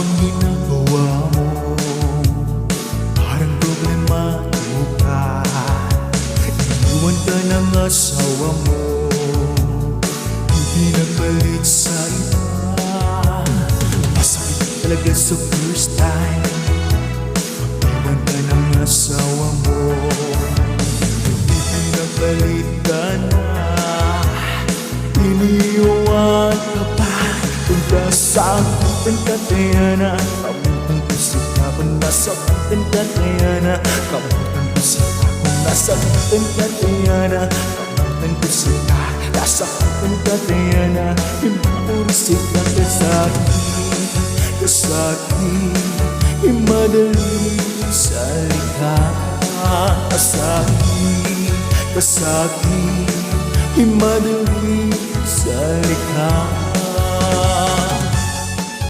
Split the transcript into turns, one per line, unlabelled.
bang ginagawa mo? Parang problemado ka. Iniwan ka ng asawa mo, hindi nagpalit sa iba. Masakit talaga sa first time. Iniwan ka ng asawa mo, hindi nagpalit ka na. Iniwan ka pa, kung nasaktan ka kaya na. Kamutan ko sila kung nasaktan ka kaya na. Kamutan ko sila kung nasaktan ka kaya na. Kamutan ko sila, nasaktan ka kaya na. Imapurisip ka kasakit, kasakit, imadali sa likha. Kasakit, kasakit, imadali sa likha.